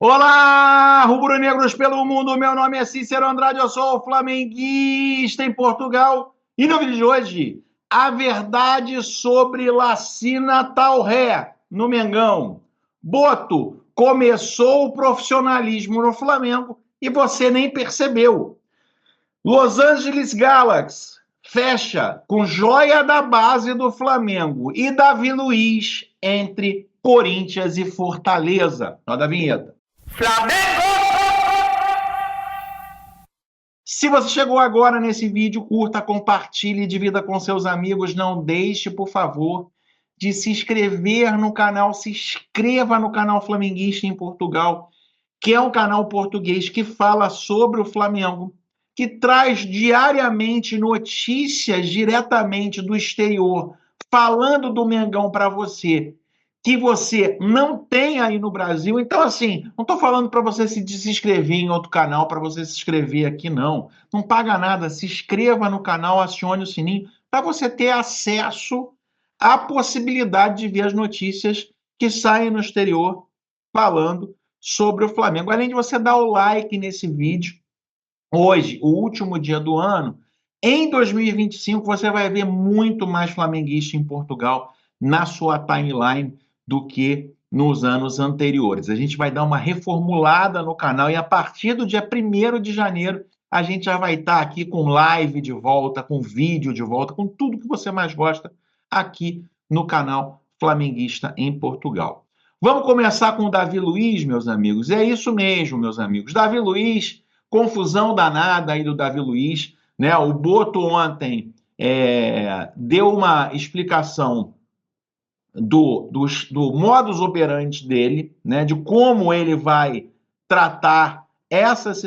Olá, rubro-negros pelo mundo, meu nome é Cícero Andrade, eu sou flamenguista em Portugal. E no vídeo de hoje, a verdade sobre Lacina Tauré no Mengão. Boto, começou o profissionalismo no Flamengo e você nem percebeu. Los Angeles Galaxy fecha com joia da base do Flamengo e Davi Luiz entre Corinthians e Fortaleza. Roda a vinheta. Flamengo! Se você chegou agora nesse vídeo, curta, compartilhe, divida com seus amigos. Não deixe, por favor, de se inscrever no canal. Se inscreva no canal Flamenguista em Portugal, que é um canal português que fala sobre o Flamengo, que traz diariamente notícias diretamente do exterior, falando do Mengão para você, que você não tem aí no Brasil. Então, assim, não estou falando para você se inscrever em outro canal, para você se inscrever aqui, não. Não paga nada. Se inscreva no canal, acione o sininho, para você ter acesso à possibilidade de ver as notícias que saem no exterior falando sobre o Flamengo. Além de você dar o like nesse vídeo, hoje, o último dia do ano, em 2025, você vai ver muito mais flamenguista em Portugal na sua timeline do que nos anos anteriores. A gente vai dar uma reformulada no canal e a partir do dia 1º de janeiro a gente já vai estar aqui com live de volta, com vídeo de volta, com tudo que você mais gosta aqui no canal Flamenguista em Portugal. Vamos começar com o Davi Luiz, meus amigos. É isso mesmo, meus amigos. Davi Luiz, confusão danada aí do Davi Luiz, né? O Boto ontem deu uma explicação do modus operandi dele, né, de como ele vai tratar essas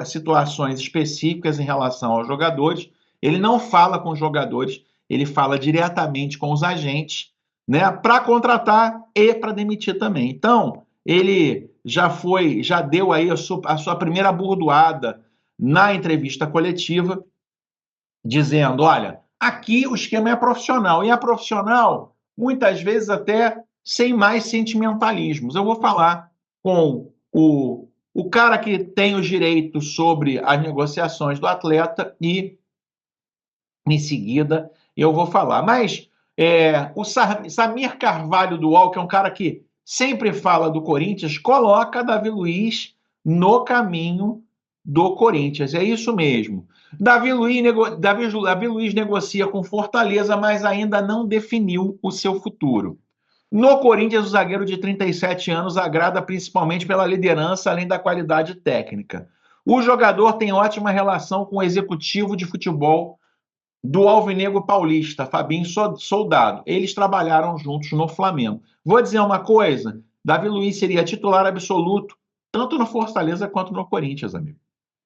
situações específicas em relação aos jogadores. Ele não fala com os jogadores, ele fala diretamente com os agentes, né, para contratar e para demitir também. Então, ele já deu aí a sua primeira burdoada na entrevista coletiva, dizendo, olha, aqui o esquema é profissional, e é profissional muitas vezes até sem mais sentimentalismos. Eu vou falar com o cara que tem os direitos sobre as negociações do atleta e, em seguida, eu vou falar. Mas o Samir Carvalho do UOL, que é um cara que sempre fala do Corinthians, coloca Davi Luiz no caminho do Corinthians. É isso mesmo. Davi Luiz negocia com Fortaleza, mas ainda não definiu o seu futuro. No Corinthians, o zagueiro de 37 anos agrada principalmente pela liderança, além da qualidade técnica. O jogador tem ótima relação com o executivo de futebol do Alvinegro Paulista, Fabinho Soldado. Eles trabalharam juntos no Flamengo. Vou dizer uma coisa, Davi Luiz seria titular absoluto, tanto no Fortaleza quanto no Corinthians, amigo.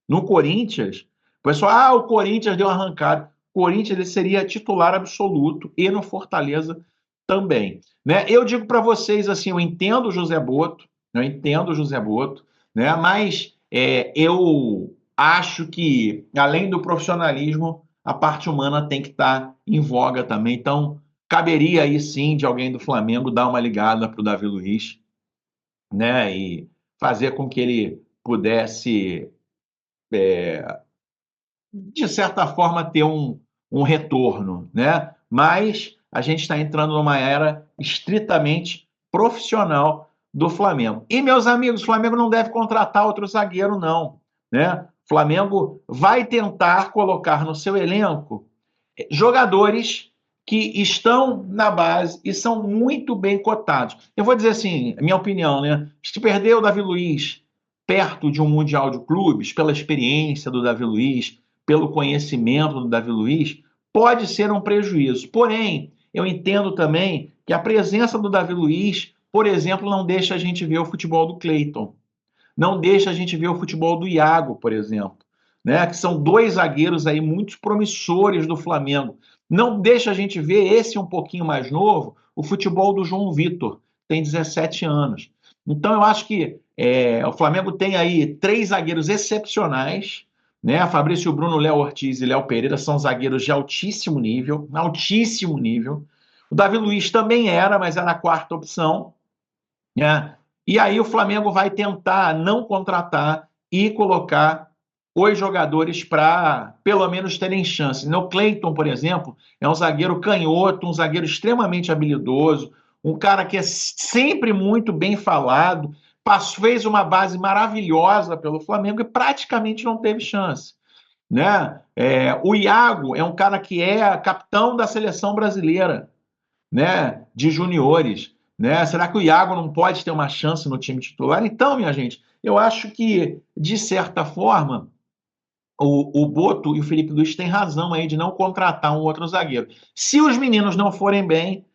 No Corinthians, o pessoal, o Corinthians deu uma arrancada. O Corinthians ele seria titular absoluto e no Fortaleza também. Né? Eu digo para vocês assim, eu entendo o José Boto, né? Mas eu acho que, além do profissionalismo, a parte humana tem que estar em voga também. Então, caberia aí sim de alguém do Flamengo dar uma ligada para o Davi Luiz, né? E fazer com que ele pudesse de certa forma, ter um retorno, né? Mas a gente está entrando numa era estritamente profissional do Flamengo. E, meus amigos, o Flamengo não deve contratar outro zagueiro, não, né? O Flamengo vai tentar colocar no seu elenco jogadores que estão na base e são muito bem cotados. Eu vou dizer assim, minha opinião, né? Se perder o Davi Luiz perto de um Mundial de Clubes, pela experiência do Davi Luiz, pelo conhecimento do Davi Luiz, pode ser um prejuízo. Porém, eu entendo também que a presença do Davi Luiz, por exemplo, não deixa a gente ver o futebol do Cleiton. Não deixa a gente ver o futebol do Iago, por exemplo, né? Que são dois zagueiros aí muito promissores do Flamengo. Não deixa a gente ver esse um pouquinho mais novo, o futebol do João Vitor, tem 17 anos. Então, eu acho que o Flamengo tem aí 3 zagueiros excepcionais, né? Fabrício Bruno, Léo Ortiz e Léo Pereira são zagueiros de altíssimo nível, altíssimo nível. O Davi Luiz também era, mas era a quarta opção, né? E aí o Flamengo vai tentar não contratar e colocar os jogadores para, pelo menos, terem chance. O Cleiton, por exemplo, é um zagueiro canhoto, um zagueiro extremamente habilidoso, um cara que é sempre muito bem falado, fez uma base maravilhosa pelo Flamengo e praticamente não teve chance. Né? O Iago é um cara que é capitão da seleção brasileira, né? De juniores. Né? Será que o Iago não pode ter uma chance no time titular? Então, minha gente, eu acho que, de certa forma, o Boto e o Felipe Luiz têm razão aí de não contratar um outro zagueiro. Se os meninos não forem bem,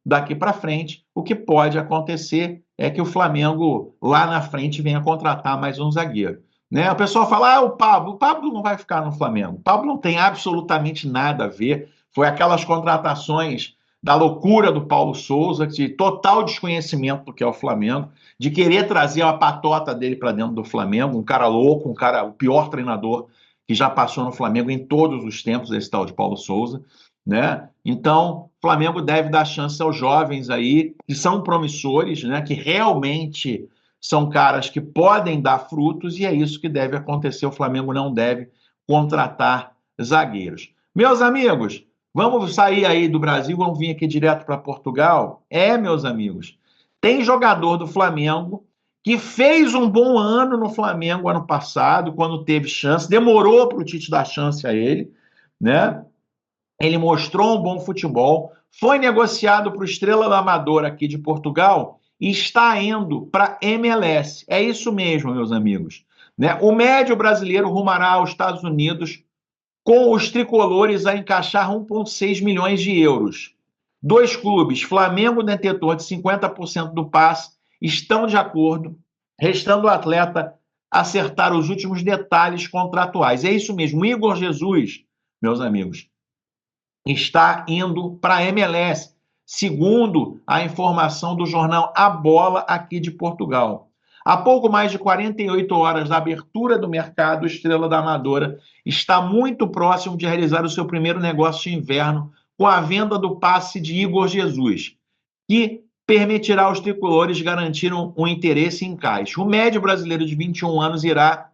daqui para frente, o que pode acontecer é que o Flamengo lá na frente venha contratar mais um zagueiro. Né? O pessoal fala, o Pablo não vai ficar no Flamengo. O Pablo não tem absolutamente nada a ver. Foi aquelas contratações da loucura do Paulo Souza, de total desconhecimento do que é o Flamengo, de querer trazer a patota dele para dentro do Flamengo, um cara louco, o pior treinador que já passou no Flamengo em todos os tempos, esse tal de Paulo Souza, né? Então, o Flamengo deve dar chance aos jovens aí, que são promissores, né? Que realmente são caras que podem dar frutos, e é isso que deve acontecer. O Flamengo não deve contratar zagueiros. Meus amigos, vamos sair aí do Brasil, vamos vir aqui direto para Portugal? Meus amigos, tem jogador do Flamengo que fez um bom ano no Flamengo ano passado, quando teve chance, demorou para o Tite dar chance a ele, né? Ele mostrou um bom futebol, foi negociado para o Estrela da Amadora aqui de Portugal e está indo para MLS. É isso mesmo, meus amigos. Né? O médio brasileiro rumará aos Estados Unidos com os tricolores a encaixar 1,6 milhões de euros. Dois clubes, Flamengo detentor de 50% do passe, estão de acordo, restando o atleta acertar os últimos detalhes contratuais. É isso mesmo, o Igor Jesus, meus amigos, está indo para a MLS, segundo a informação do jornal A Bola aqui de Portugal. Há pouco mais de 48 horas da abertura do mercado, o Estrela da Amadora está muito próximo de realizar o seu primeiro negócio de inverno com a venda do passe de Igor Jesus, que permitirá aos tricolores garantir um interesse em caixa. O médio brasileiro de 21 anos irá,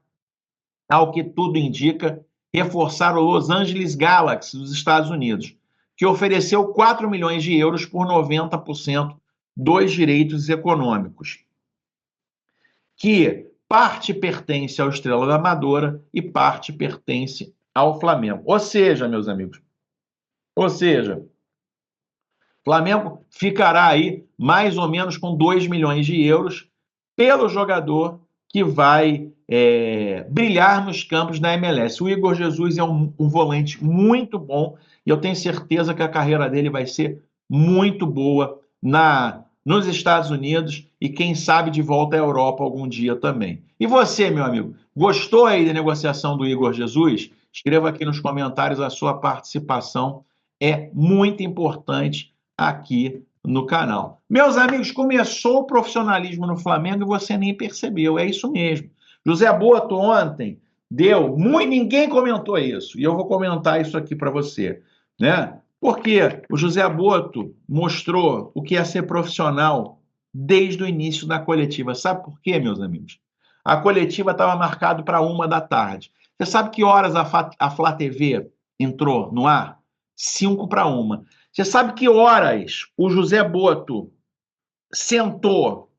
ao que tudo indica, reforçar o Los Angeles Galaxy dos Estados Unidos, que ofereceu 4 milhões de euros por 90% dos direitos econômicos, que parte pertence ao Estrela da Amadora e parte pertence ao Flamengo. Ou seja, meus amigos, Flamengo ficará aí mais ou menos com 2 milhões de euros pelo jogador que vai brilhar nos campos da MLS. O Igor Jesus é um volante muito bom e eu tenho certeza que a carreira dele vai ser muito boa nos Estados Unidos e quem sabe de volta à Europa algum dia também. E você, meu amigo, gostou aí da negociação do Igor Jesus? Escreva aqui nos comentários, a sua participação é muito importante aqui no canal. Meus amigos, começou o profissionalismo no Flamengo e você nem percebeu, é isso mesmo. José Boto ontem ninguém comentou isso, e eu vou comentar isso aqui para você, né? Porque o José Boto mostrou o que é ser profissional desde o início da coletiva. Sabe por quê, meus amigos? A coletiva estava marcada para 13h. Você sabe que horas a Flá TV entrou no ar? 12h. Você sabe que horas o José Boto sentou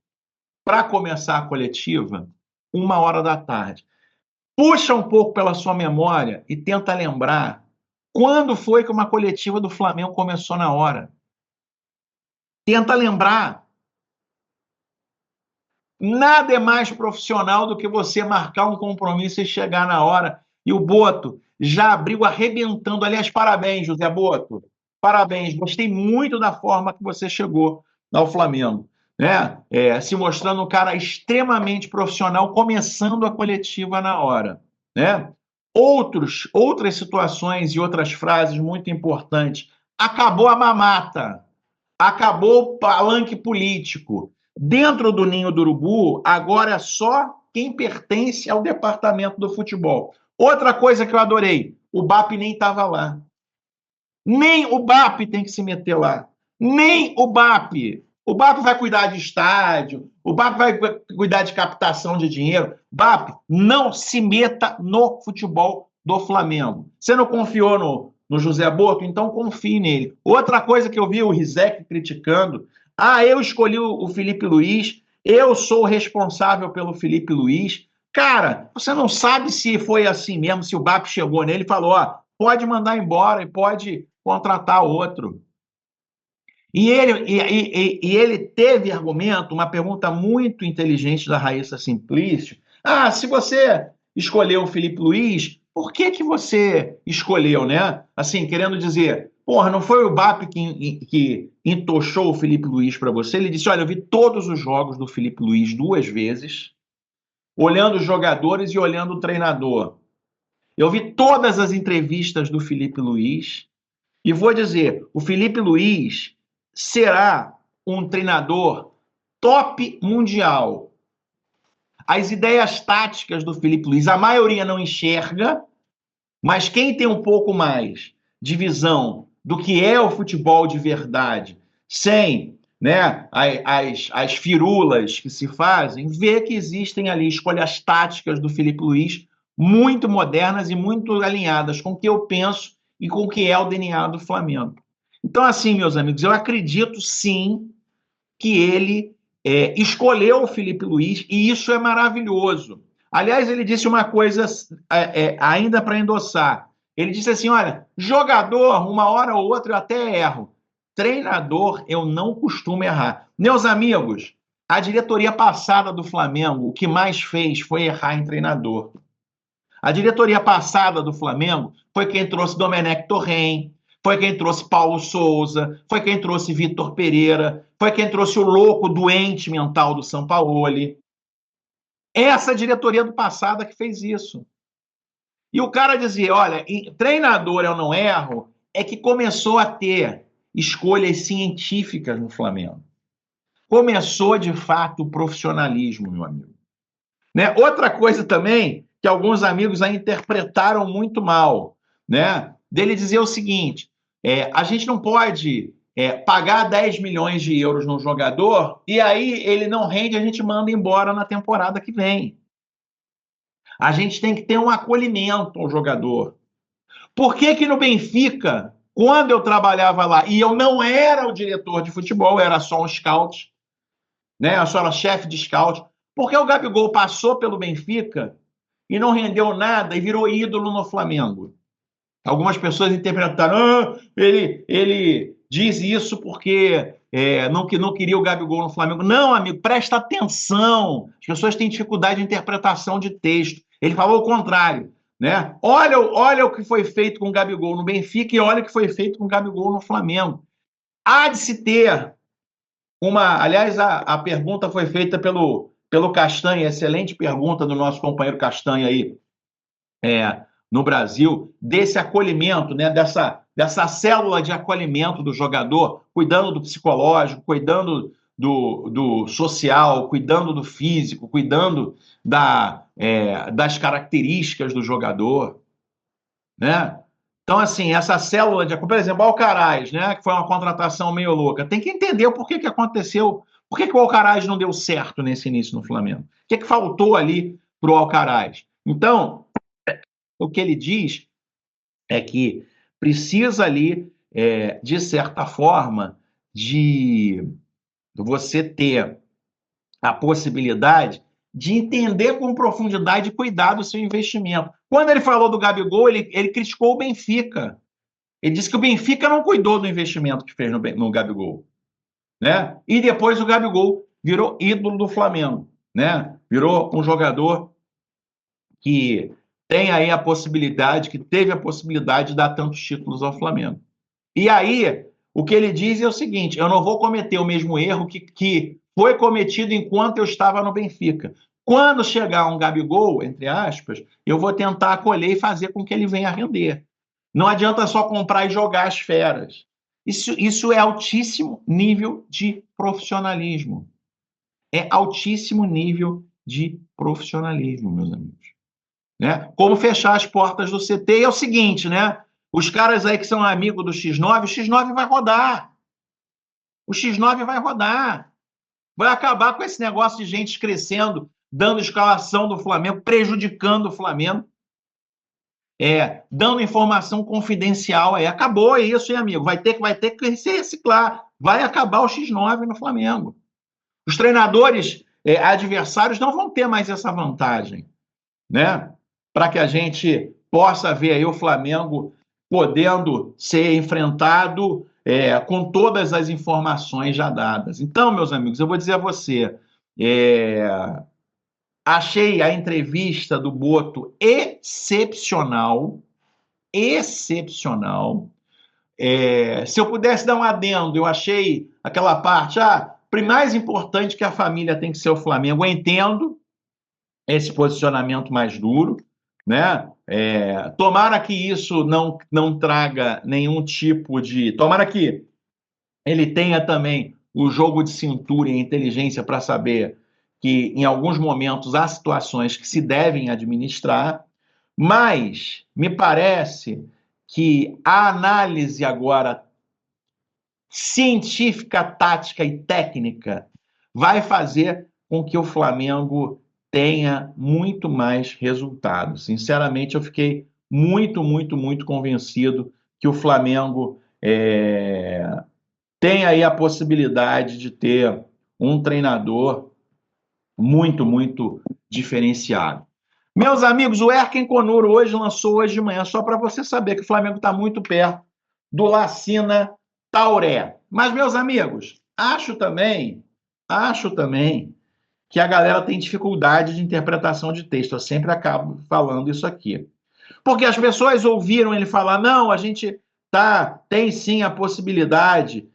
para começar a coletiva? 13h. Puxa um pouco pela sua memória e tenta lembrar quando foi que uma coletiva do Flamengo começou na hora. Tenta lembrar. Nada é mais profissional do que você marcar um compromisso e chegar na hora. E o Boto já abriu arrebentando. Aliás, parabéns, José Boto. Parabéns. Gostei muito da forma que você chegou ao Flamengo. Né? Se mostrando um cara extremamente profissional, começando a coletiva na hora. Né? Outras situações e outras frases muito importantes. Acabou a mamata. Acabou o palanque político. Dentro do Ninho do Urubu, agora é só quem pertence ao departamento do futebol. Outra coisa que eu adorei, o BAP nem estava lá. Nem o BAP tem que se meter lá. Nem o BAP. O BAP vai cuidar de estádio, o BAP vai cuidar de captação de dinheiro. BAP, não se meta no futebol do Flamengo. Você não confiou no José Boto? Então confie nele. Outra coisa que eu vi o Rizek criticando, eu escolhi o Felipe Luiz, eu sou o responsável pelo Felipe Luiz. Cara, você não sabe se foi assim mesmo, se o BAP chegou nele e falou, pode mandar embora e pode contratar outro. E ele teve argumento, uma pergunta muito inteligente da Raíssa Simplício. Se você escolheu o Felipe Luiz, por que você escolheu, né? Assim, querendo dizer, porra, não foi o BAP que entochou o Felipe Luiz para você? Ele disse, olha, eu vi todos os jogos do Felipe Luiz 2 vezes, olhando os jogadores e olhando o treinador. Eu vi todas as entrevistas do Felipe Luiz e vou dizer, o Felipe Luiz será um treinador top mundial. As ideias táticas do Felipe Luiz, a maioria não enxerga, mas quem tem um pouco mais de visão do que é o futebol de verdade, sem, né, as firulas que se fazem, vê que existem ali escolhas táticas do Felipe Luiz muito modernas e muito alinhadas com o que eu penso e com o que é o DNA do Flamengo. Então, assim, meus amigos, eu acredito sim que ele escolheu o Felipe Luiz e isso é maravilhoso. Aliás, ele disse uma coisa ainda para endossar. Ele disse assim, olha, jogador, uma hora ou outra eu até erro. Treinador, eu não costumo errar. Meus amigos, a diretoria passada do Flamengo, o que mais fez foi errar em treinador. A diretoria passada do Flamengo foi quem trouxe Domenech Torrent, foi quem trouxe Paulo Souza, foi quem trouxe Vitor Pereira, foi quem trouxe o louco doente mental do Sampaoli. Essa diretoria do passado que fez isso. E o cara dizia, olha, treinador eu não erro, é que começou a ter escolhas científicas no Flamengo. Começou, de fato, o profissionalismo, meu amigo. Né? Outra coisa também, que alguns amigos a interpretaram muito mal, né? Dele dizer o seguinte, a gente não pode pagar 10 milhões de euros num jogador e aí ele não rende, a gente manda embora na temporada que vem. A gente tem que ter um acolhimento ao jogador. Por que no Benfica, quando eu trabalhava lá, e eu não era o diretor de futebol, era só um scout, né? Eu só era chefe de scout, porque o Gabigol passou pelo Benfica e não rendeu nada e virou ídolo no Flamengo? Algumas pessoas interpretaram, ele diz isso porque não queria o Gabigol no Flamengo. Não, amigo, presta atenção. As pessoas têm dificuldade de interpretação de texto. Ele falou o contrário, né? Olha o que foi feito com o Gabigol no Benfica e olha o que foi feito com o Gabigol no Flamengo. Há de se ter uma... Aliás, a pergunta foi feita pelo Castanha, excelente pergunta do nosso companheiro Castanha aí, no Brasil, desse acolhimento, né, dessa célula de acolhimento do jogador, cuidando do psicológico, cuidando do social, cuidando do físico, cuidando das características do jogador, né? Então, assim, essa célula de... Por exemplo, o Alcaraz, né, que foi uma contratação meio louca, tem que entender o porquê que aconteceu, por que o Alcaraz não deu certo nesse início no Flamengo, o que faltou ali para o Alcaraz. Então, o que ele diz é que precisa ali, de certa forma, de você ter a possibilidade de entender com profundidade e cuidar do seu investimento. Quando ele falou do Gabigol, ele criticou o Benfica. Ele disse que o Benfica não cuidou do investimento que fez no Gabigol, né? E depois o Gabigol virou ídolo do Flamengo, né? Virou um jogador que tem aí a possibilidade, que teve a possibilidade de dar tantos títulos ao Flamengo. E aí, o que ele diz é o seguinte, eu não vou cometer o mesmo erro que foi cometido enquanto eu estava no Benfica. Quando chegar um Gabigol, entre aspas, eu vou tentar acolher e fazer com que ele venha a render. Não adianta só comprar e jogar as feras. Isso é altíssimo nível de profissionalismo. É altíssimo nível de profissionalismo, meus amigos. Né? Como fechar as portas do CT. E é o seguinte, né? Os caras aí que são amigos do X9, o X9 vai rodar. O X9 vai rodar. Vai acabar com esse negócio de gente crescendo, dando escalação do Flamengo, prejudicando o Flamengo. Dando informação confidencial. Acabou isso, hein, amigo? Vai ter que se reciclar. Vai acabar o X9 no Flamengo. Os treinadores adversários não vão ter mais essa vantagem, né? Para que a gente possa ver aí o Flamengo podendo ser enfrentado com todas as informações já dadas. Então, meus amigos, eu vou dizer a você, achei a entrevista do Boto excepcional, excepcional. Se eu pudesse dar um adendo, eu achei aquela parte, mais importante que a família tem que ser o Flamengo. Eu entendo esse posicionamento mais duro, né? Tomara que isso não traga nenhum tipo de... Tomara que ele tenha também o jogo de cintura e a inteligência para saber que, em alguns momentos, há situações que se devem administrar, mas me parece que a análise agora científica, tática e técnica vai fazer com que o Flamengo tenha muito mais resultados. Sinceramente, eu fiquei muito, muito, muito convencido que o Flamengo tem aí a possibilidade de ter um treinador muito, muito diferenciado. Meus amigos, o Erken Conuro lançou hoje de manhã, só para você saber que o Flamengo está muito perto do Lacina Tauré. Mas, meus amigos, acho também que a galera tem dificuldade de interpretação de texto. Eu sempre acabo falando isso aqui. Porque as pessoas ouviram ele falar, não, a gente tem sim a possibilidade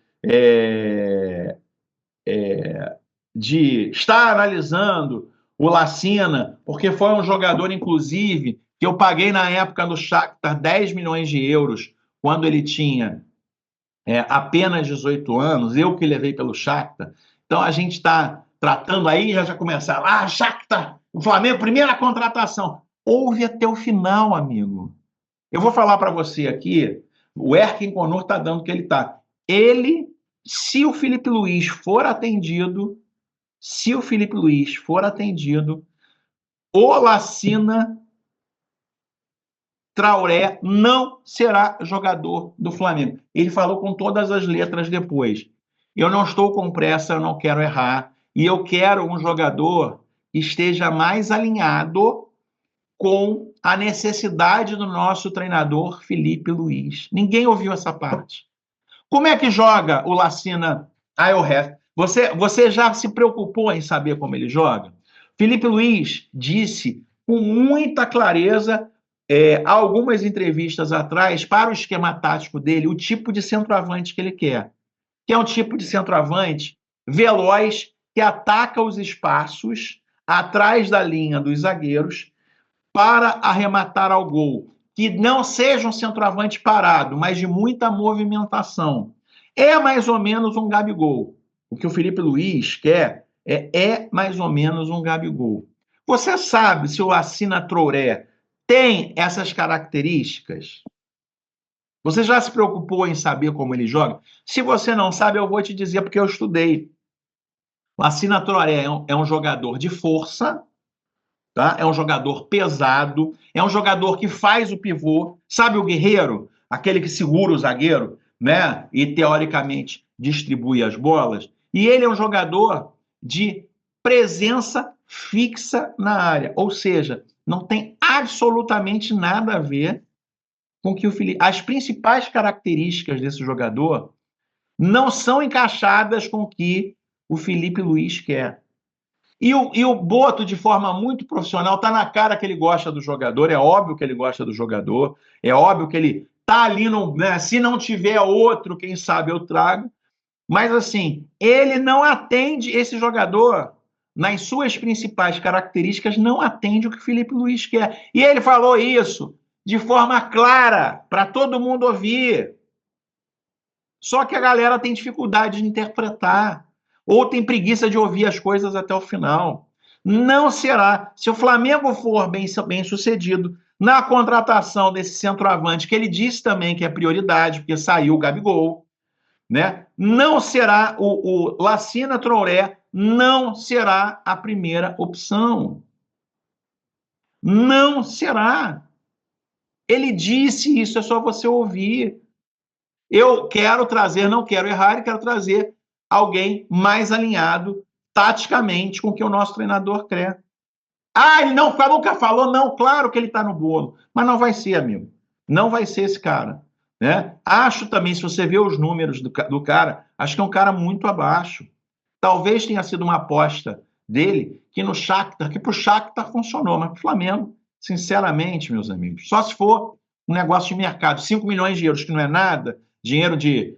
de estar analisando o Lacina, porque foi um jogador, inclusive, que eu paguei na época no Shakhtar 10 milhões de euros, quando ele tinha apenas 18 anos, eu que levei pelo Shakhtar. Então, a gente está tratando aí, já começaram, Shakhtar, o Flamengo, primeira contratação. Ouve até o final, amigo. Eu vou falar para você aqui, o Erken Conur está dando o que ele está. Se o Filipe Luís for atendido, o Lacina Traoré não será jogador do Flamengo. Ele falou com todas as letras depois. Eu não estou com pressa, eu não quero errar, e eu quero um jogador que esteja mais alinhado com a necessidade do nosso treinador Filipe Luís. Ninguém ouviu essa parte. Como é que joga o Lacina Ayohef? Você já se preocupou em saber como ele joga? Filipe Luís disse com muita clareza, há algumas entrevistas atrás, para o esquema tático dele, o tipo de centroavante que ele quer. Que é um tipo de centroavante veloz, que ataca os espaços atrás da linha dos zagueiros para arrematar ao gol. Que não seja um centroavante parado, mas de muita movimentação. É mais ou menos um Gabigol. O que o Filipe Luís quer é mais ou menos um Gabigol. Você sabe se o Lacina Traoré tem essas características? Você já se preocupou em saber como ele joga? Se você não sabe, eu vou te dizer porque eu estudei. O Lacina Traoré é um jogador de força, tá? É um jogador pesado, é um jogador que faz o pivô. Sabe o guerreiro? Aquele que segura o zagueiro, né? E teoricamente distribui as bolas. E ele é um jogador de presença fixa na área. Ou seja, não tem absolutamente nada a ver com que o Filipe... As principais características desse jogador não são encaixadas com o que o Filipe Luís quer. E o Boto, de forma muito profissional, está na cara que ele gosta do jogador, é óbvio que ele gosta do jogador, é óbvio que ele está ali, né, se não tiver outro, quem sabe eu trago, mas assim, ele não atende esse jogador, nas suas principais características, não atende o que o Filipe Luís quer. E ele falou isso de forma clara, para todo mundo ouvir. Só que a galera tem dificuldade de interpretar, ou tem preguiça de ouvir as coisas até o final. Não será. Se o Flamengo for bem sucedido na contratação desse centroavante, que ele disse também que é prioridade, porque saiu o Gabigol, né? Não será, o Lacina Traoré não será a primeira opção. Não será. Ele disse isso, é só você ouvir. Eu quero trazer, não quero errar, e quero trazer alguém mais alinhado taticamente com o que o nosso treinador quer. Ah, ele não, nunca falou, não, claro que ele está no bolo, mas não vai ser, amigo. Não vai ser esse cara. Né? Acho também, se você vê os números do cara, acho que é um cara muito abaixo. Talvez tenha sido uma aposta dele que no Shakhtar, que para o Shakhtar funcionou, mas para o Flamengo, sinceramente, meus amigos, só se for um negócio de mercado, 5 milhões de euros, que não é nada, dinheiro de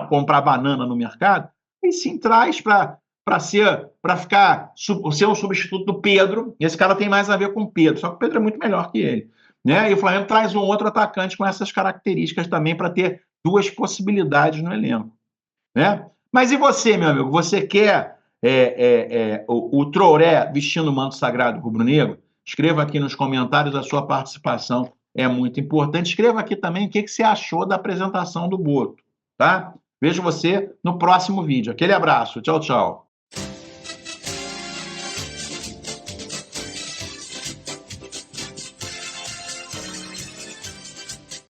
comprar banana no mercado, e sim traz para ser um substituto do Pedro. Esse cara tem mais a ver com o Pedro, só que o Pedro é muito melhor que ele. Né? E o Flamengo traz um outro atacante com essas características também para ter duas possibilidades no elenco. Né? Mas e você, meu amigo? Você quer o Traoré vestindo o manto sagrado rubro-negro? Escreva aqui nos comentários, a sua participação é muito importante. Escreva aqui também o que você achou da apresentação do Boto. Tá? Vejo você no próximo vídeo. Aquele abraço. Tchau, tchau.